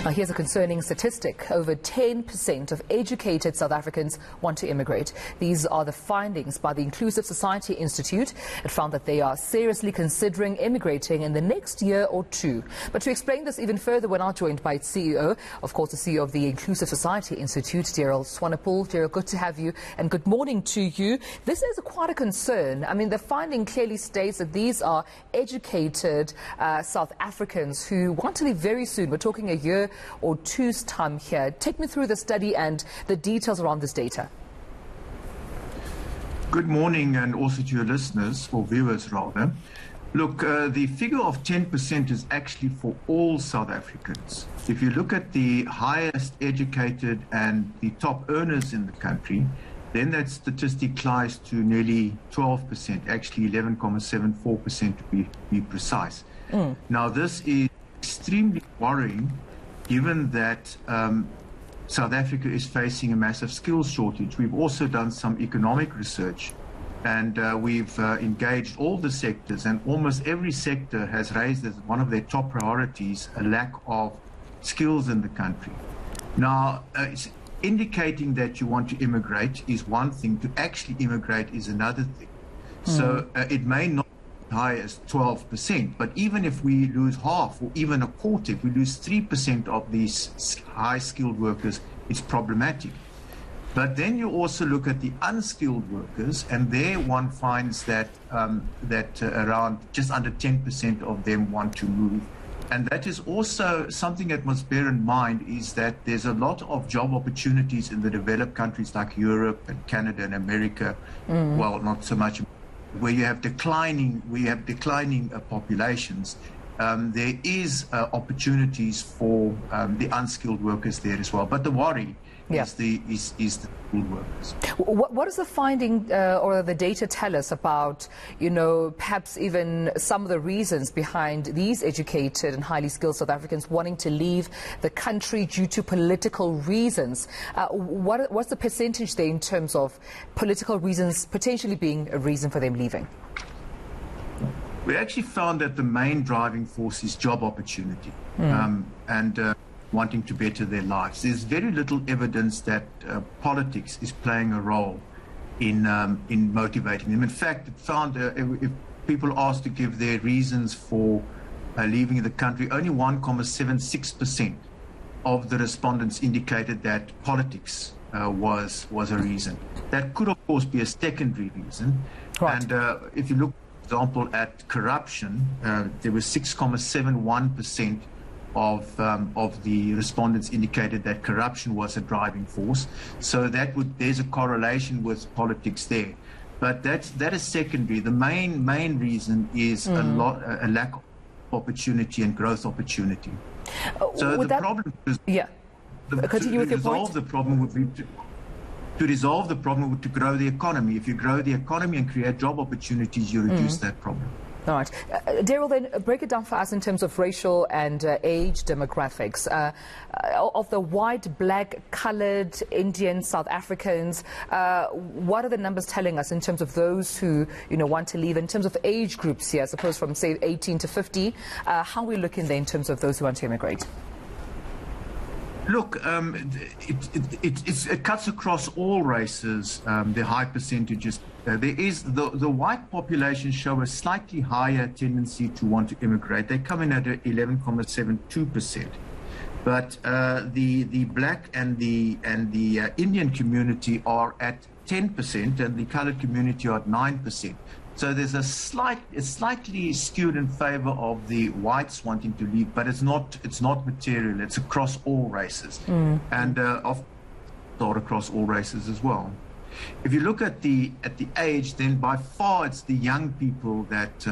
Now, here's a concerning statistic. Over 10% of educated South Africans want to immigrate. These are the findings by the Inclusive Society Institute. It found that they are seriously considering immigrating in the next year or two. But to explain this even further, we're now joined by its CEO, of course, the CEO of the Inclusive Society Institute, Daryl Swanepoel. Daryl, good to have you and good morning to you. This is quite a concern. I mean, the finding clearly states that these are educated South Africans who want to leave very soon. We're talking a year or two's time here. Take me through the study and the details around this data. Good morning, and also to your listeners, or viewers rather. Look, the figure of 10% is actually for all South Africans. If you look at the highest educated and the top earners in the country, then that statistic climbs to nearly 12%, actually 11.74% to be precise. Now, this is extremely worrying, given that South Africa is facing a massive skills shortage. We've also done some economic research, and we've engaged all the sectors, and almost every sector has raised as one of their top priorities a lack of skills in the country. Now, it's indicating that you want to immigrate is one thing, to actually immigrate is another thing. So it may not be high as 12%, but even if we lose half or even a quarter, if we lose 3% of these high-skilled workers, it's problematic. But then you also look at the unskilled workers, and there one finds that around just under 10% of them want to move. And that is also something that must bear in mind, is that there's a lot of job opportunities in the developed countries like Europe and Canada and America. Well, not so much, where you have declining populations. There is opportunities for the unskilled workers there as well. But the worry is the skilled workers. What does the finding or the data tell us about, perhaps even some of the reasons behind these educated and highly skilled South Africans wanting to leave the country due to political reasons? What's the percentage there in terms of political reasons potentially being a reason for them leaving? We actually found that the main driving force is job opportunity and wanting to better their lives. There's very little evidence that politics is playing a role in motivating them. In fact, it found if people asked to give their reasons for leaving the country, only 1.76% of the respondents indicated that politics was a reason. That could, of course, be a secondary reason. Right. And if you look, for example, at corruption, there was 6.71% of the respondents indicated that corruption was a driving force. So there's a correlation with politics there. But that is secondary. The main reason is a lack of opportunity and growth opportunity. So the problem is continue with your point. The problem would be to resolve the problem would to grow the economy. If you grow the economy and create job opportunities, you reduce that problem. All right. Daryl, then break it down for us in terms of racial and age demographics. Of the white, black, coloured, Indian, South Africans, what are the numbers telling us in terms of those who want to leave? In terms of age groups here, I suppose from, say, 18 to 50, how are we looking there in terms of those who want to immigrate? Look, it cuts across all races, the high percentages. There is the white population show a slightly higher tendency to want to immigrate. They come in at 11.72%, but the black and the Indian community are at 10%, and the coloured community are at 9%. So there's a slightly skewed in favor of the whites wanting to leave, but it's not material. It's across all races, and across all races as well. If you look at the age, then by far it's the young people that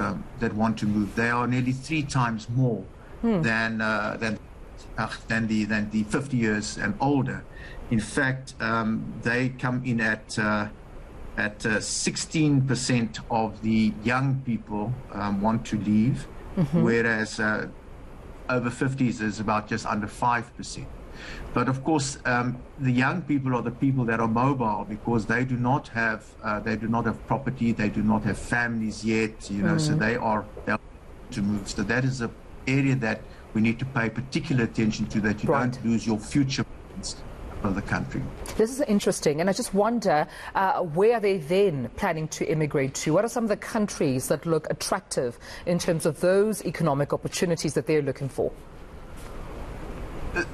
want to move. They are nearly 3 times more than the 50 years and older. In fact, they come in at 16% of the young people want to leave, whereas over 50s is about just under 5%. But of course, the young people are the people that are mobile, because they do not have property, they do not have families yet, so they are to move. So that is an area that we need to pay particular attention to that you Right. don't lose your future of the country. This is interesting, and I just wonder, where are they then planning to immigrate to? What are some of the countries that look attractive in terms of those economic opportunities that they're looking for?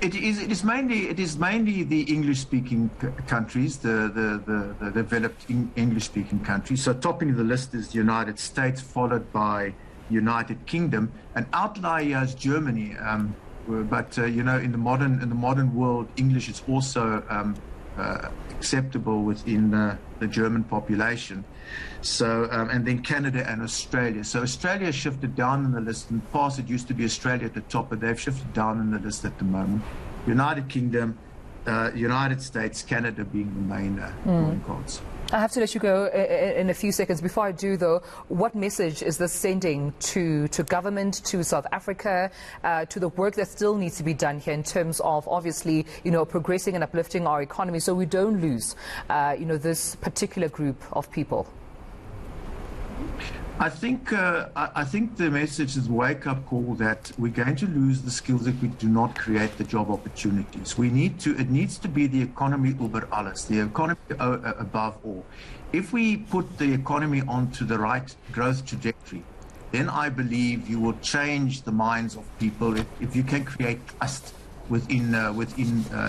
It is mainly the English-speaking countries, the developed English-speaking countries. So topping the list is the United States, followed by United Kingdom. An outlier is Germany. But you know, in the modern world, English is also acceptable within the German population. So and then Canada and Australia. So Australia shifted down in the list. In the past, it used to be Australia at the top, but they've shifted down in the list at the moment. United Kingdom, United States, Canada being the main cards. I have to let you go in a few seconds. Before I do, though, what message is this sending to government, to South Africa, to the work that still needs to be done here in terms of, obviously, you know, progressing and uplifting our economy so we don't lose, you know, this particular group of people? I think the message is a wake-up call that we're going to lose the skills if we do not create the job opportunities. It needs to be the economy über alles, the economy above all. If we put the economy onto the right growth trajectory, then I believe you will change the minds of people. If you can create trust within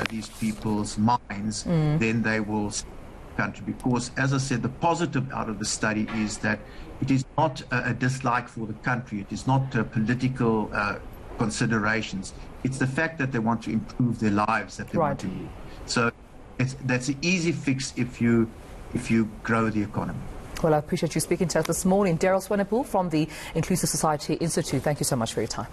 these people's minds, then they will country. Because, as I said, the positive out of the study is that it is not a dislike for the country. It is not political considerations. It's the fact that they want to improve their lives that they want to do. So that's an easy fix if you grow the economy. Well, I appreciate you speaking to us this morning. Daryl Swanepoel from the Inclusive Society Institute. Thank you so much for your time.